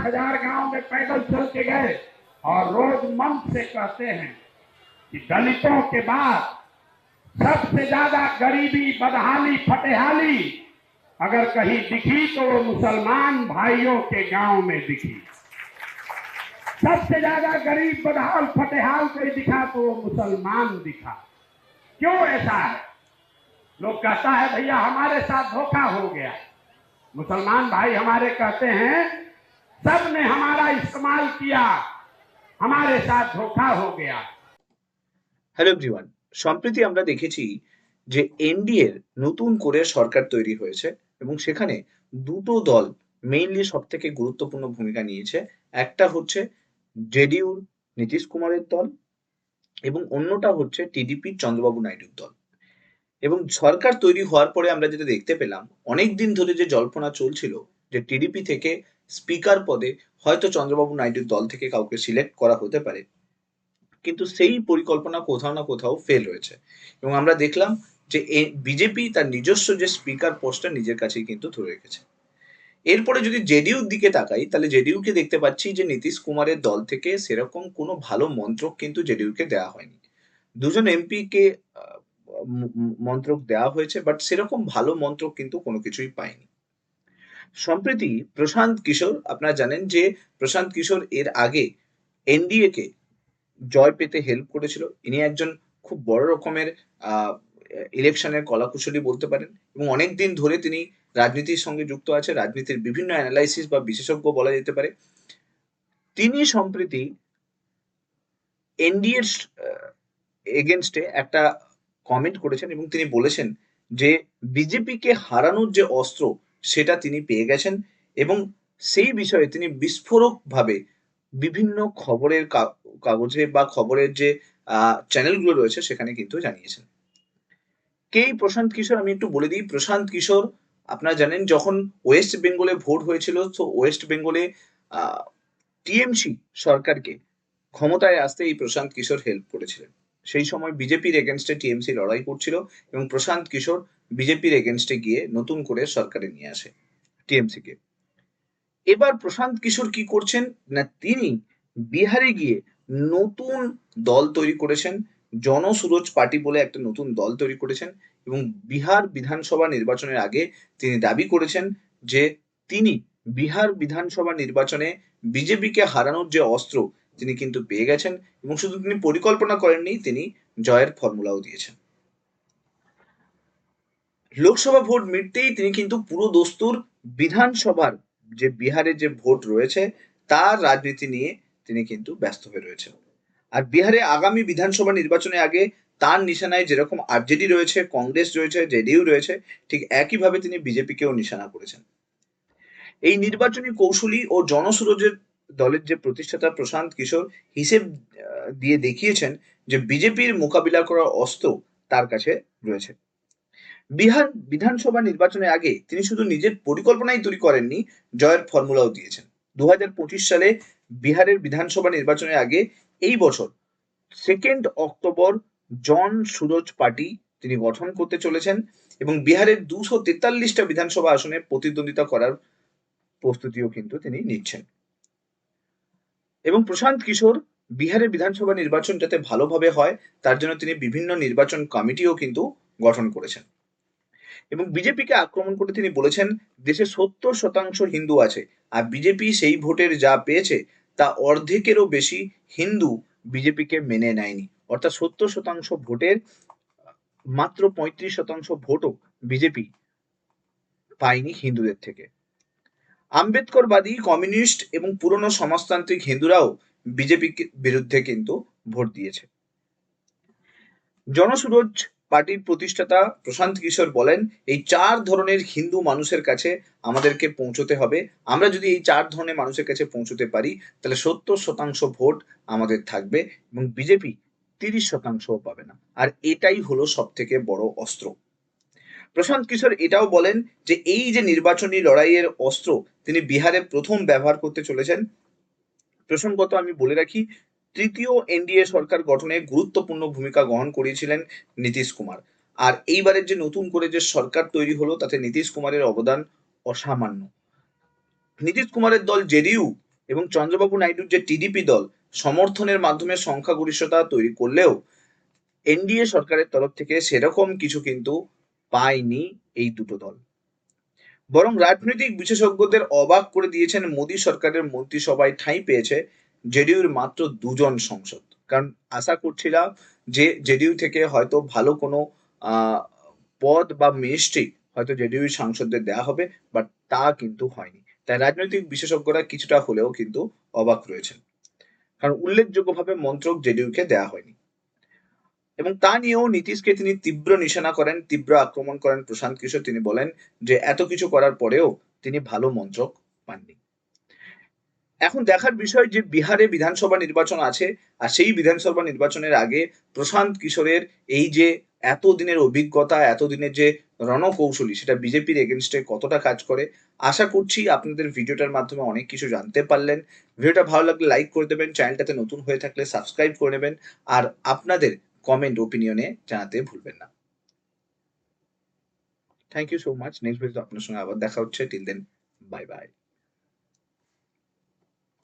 10,000 गांव में पैदल चल के गए और रोज मन से कहते हैं कि दलितों के बाद सबसे ज्यादा गरीबी, बदहाली, फटेहाली अगर कहीं दिखी तो वो मुसलमान भाइयों के गांव में दिखी। सबसे ज्यादा गरीब, बदहाल, फटेहाल कोई दिखा तो वो मुसलमान दिखा। क्यों ऐसा है? लोग कहता है भैया हमारे साथ धोखा हो गया। मुसलमान भाई हमारे कहते हैं सबने हमारा इस्तेमाल किया, हमारे साथ धोखा हो गया। হ্যালো এভরিওয়ান, সম্প্রতি আমরা দেখেছি যে এনডিএর নতুন করে সরকার তৈরি হয়েছে এবং সেখানে দুটো দল মেইনলি সব থেকে গুরুত্বপূর্ণ ভূমিকা নিয়েছে। একটা হচ্ছে জেডিইউর নীতিশ কুমারের দল এবং অন্যটা হচ্ছে টিডিপির চন্দ্রবাবু নাইডুর দল। এবং সরকার তৈরি হওয়ার পরে আমরা যেটা দেখতে পেলাম, অনেকদিন ধরে যে জল্পনা চলছিল যে টিডিপি থেকে স্পিকার পদে হয়তো চন্দ্রবাবু নাইডুর দল থেকে কাউকে সিলেক্ট করা হতে পারে, কিন্তু সেই পরিকল্পনা কোথাও না কোথাও ফেল হয়েছে এবং আমরা দেখলাম যে বিজেপি তার নিজস্ব যে স্পিকার পোস্টটা নিজের কাছেই কিন্তু ধরে রেখেছে। এরপরে যদি জেডিইউর দিকে তাকাই তাহলে জেডিইউকে দেখতে পাচ্ছি যে নীতিশ কুমারের দল থেকে সেরকম কোনো ভালো মন্ত্রক কিন্তু জেডিইউকে দেওয়া হয়নি। দুজন এমপি কে মন্ত্রক দেওয়া হয়েছে, বাট সেরকম ভালো মন্ত্রক কিন্তু কোনো কিছুই পায়নি। সম্প্রতি প্রশান্ত কিশোর, আপনারা জানেন যে প্রশান্ত কিশোর এর আগে এনডিএ কে জয় পেতে হেল্প করেছিল। ইনি একজন খুব বড় রকমের ইলেকশনের কলাকুশলী বলতে পারেন এবং অনেকদিন ধরে তিনি রাজনীতির সঙ্গে যুক্ত আছে, রাজনীতির বিভিন্ন অ্যানালাইসিস বা বিশেষজ্ঞ বলা যেতে পারে। তিনি সম্প্রতি এনডিএর এগেনস্টে একটা কমেন্ট করেছেন এবং তিনি বলেছেন যে বিজেপিকে হারানোর যে অস্ত্র সেটা তিনি পেয়ে গেছেন এবং সেই বিষয়ে তিনি বিস্ফোরকভাবে বিভিন্ন খবরের কাগজে বা খবরের যে চ্যানেলগুলো রয়েছে সেখানে কিন্তু জানিয়েছেন। কে এই প্রশান্ত কিশোর আমি একটু বলে দিই। প্রশান্ত কিশোর, আপনারা জানেন যখন ওয়েস্ট বেঙ্গলে ভোট হয়েছিল, তো ওয়েস্ট বেঙ্গলে টিএমসি সরকারকে ক্ষমতায় আসতে এই প্রশান্ত কিশোর হেল্প করেছিলেন। সেই সময় বিজেপির এগেনস্টে টিএমসি লড়াই করছিল এবং প্রশান্ত কিশোর বিজেপির এগেনস্টে গিয়ে নতুন করে সরকারে নিয়ে আসে টিএমসি কে। এবার প্রশান্ত কিশোর কি করছেন না, তিনি বিহারে গিয়ে নতুন দল তৈরি করেছেন, জনসুরজ পার্টি বলে একটা নতুন দল তৈরি করেছেন এবং বিহার বিধানসভা নির্বাচনের আগে তিনি দাবি করেছেন যে তিনি বিহার বিধানসভা নির্বাচনে বিজেপিকে হারানোর যে অস্ত্র তিনি কিন্তু পেয়ে গেছেন এবং শুধু তিনি পরিকল্পনা করেননি, তিনি জয়ের ফর্মুলাও দিয়েছেন। লোকসভা ভোট মিটতেই তিনি কিন্তু পুরো দস্তুর বিধানসভার যে বিহারে যে ভোট রয়েছে তার রাজনীতি নিয়ে তিনি কিন্তু ব্যস্ত হয়ে রয়েছেন। আর বিহারে আগামী বিধানসভা নির্বাচনের আগে তার নিশানায় যেরকম আরজেডি রয়েছে, কংগ্রেস রয়েছে, জেডিইউ রয়েছে, ঠিক একইভাবে তিনি বিজেপিকেও নিশানা করেছেন। এই নির্বাচনী কৌশলী ও জনসুরজের দলের যে প্রতিষ্ঠাতা প্রশান্ত কিশোর হিসেব দিয়ে দেখিয়েছেন যে বিজেপির মোকাবিলা করার অস্ত্র তার কাছে রয়েছে। বিহার বিধানসভা নির্বাচনের আগে তিনি শুধু নিজের পরিকল্পনাই তৈরি করেননি, জয়ের ফর্মুলাও দিয়েছেন। 2025 সালে বিহারের বিধানসভা নির্বাচনের আগে এই বছর 2 অক্টোবর জন সুরজ পার্টি তিনি গঠন করতে চলেছেন এবং বিহারের 243টা বিধানসভা আসনে প্রতিদ্বন্দ্বিতা করার প্রস্তুতিও কিন্তু তিনি নিচ্ছেন। এবং প্রশান্ত কিশোর বিহারের বিধানসভা নির্বাচন যাতে ভালোভাবে হয় তার জন্য তিনি বিভিন্ন নির্বাচন কমিটিও কিন্তু গঠন করেছেন এবং বিজেপিকে আক্রমণ করে তিনি বলেছেন দেশে 70% হিন্দু আছে আর বিজেপি সেই ভোটের যা পেয়েছে তা অর্ধেকেরও বেশি হিন্দু বিজেপিকে মেনে নেয়নি। অর্থাৎ 70% ভোটের মাত্র 35% ভোটও বিজেপি পায়নি হিন্দুদের থেকে। আম্বেদকরবাদী, কমিউনিস্ট এবং পুরনো সমাজতান্ত্রিক হিন্দুরাও বিজেপি বিরুদ্ধে কিন্তু ভোট দিয়েছে। জনসুরজ পার্টির প্রতিষ্ঠাতা প্রশান্ত কিশোর বলেন এই 4 ধরনের হিন্দু মানুষের কাছে আমাদেরকে পৌঁছতে হবে। আমরা যদি এই 4 ধরনের মানুষের কাছে পৌঁছতে পারি তাহলে 70% ভোট আমাদের থাকবে এবং বিজেপি 30% পাবে না। আর এটাই হলো সব থেকে বড় অস্ত্র। প্রশান্ত কিশোর এটাও বলেন যে এই যে নির্বাচনী লড়াইয়ের অস্ত্র তিনি বিহারে প্রথম ব্যবহার করতে চলেছেন। প্রসঙ্গত আমি বলে রাখি, তৃতীয় এনডিএ সরকার গঠনে গুরুত্বপূর্ণ ভূমিকা গ্রহণ করেছিলেন নীতিশ কুমার। আর এইবারের যে নতুন করে যে সরকার তৈরি হলো তাতে নীতিশ কুমারের অবদান অসামান্য। নীতিশ কুমারের দল জেডিইউ এবং চন্দ্রবাবু নাইডুর যে টিডিপি দল সমর্থনের মাধ্যমে সংখ্যাগরিষ্ঠতা তৈরি করলেও এনডিএ সরকারের তরফ থেকে সেরকম কিছু কিন্তু পায়নি এই দুটো দল। বরং রাজনৈতিক বিশেষজ্ঞদের অবাক করে দিয়েছেন মোদী সরকারের মন্ত্রিসভায় ঠাঁই পেয়েছে জেডিইউর মাত্র 2 জন সাংসদ। কারণ আশা করছিলাম যে জেডিইউ থেকে হয়তো ভালো কোনো পদ বা মিনিস্ট্রি হয়তো জেডিইউ সাংসদদের দেওয়া হবে, বাট তা কিন্তু হয়নি। তাই রাজনৈতিক বিশেষজ্ঞরা কিছুটা হলেও কিন্তু অবাক রয়েছেন, কারণ উল্লেখযোগ্যভাবে মন্ত্রক জেডিইউকে দেওয়া হয়নি। এবং তা নিয়েও নীতিশকে তিনি তীব্র নিশানা করেন, তীব্র আক্রমণ করেন প্রশান্ত কিশোর। তিনি বলেন যে এত কিছু করার পরেও তিনি ভালো মন্ত্রক পাননি। এখন দেখার বিষয় যে বিহারে বিধানসভা নির্বাচন আছে, আর সেই বিধানসভা নির্বাচনের আগে প্রশান্ত কিশোরের এই যে এতদিনের অভিজ্ঞতা, এতদিনের যে রণকৌশলী, সেটা বিজেপির এগেনস্টে কতটা কাজ করে। আশা করছি আপনাদের ভিডিওটার মাধ্যমে অনেক কিছু জানতে পারলেন। ভিডিওটা ভালো লাগলে লাইক করে দেবেন, চ্যানেলটাতে নতুন হয়ে থাকলে সাবস্ক্রাইব করে নেবেন, আর আপনাদের কমেন্ট ওপিনিয়নে জানাতে ভুলবেন না। Thank you so much. Next ভিডিওতে আপনার সঙ্গে আবার দেখা হচ্ছে। Till then, bye by.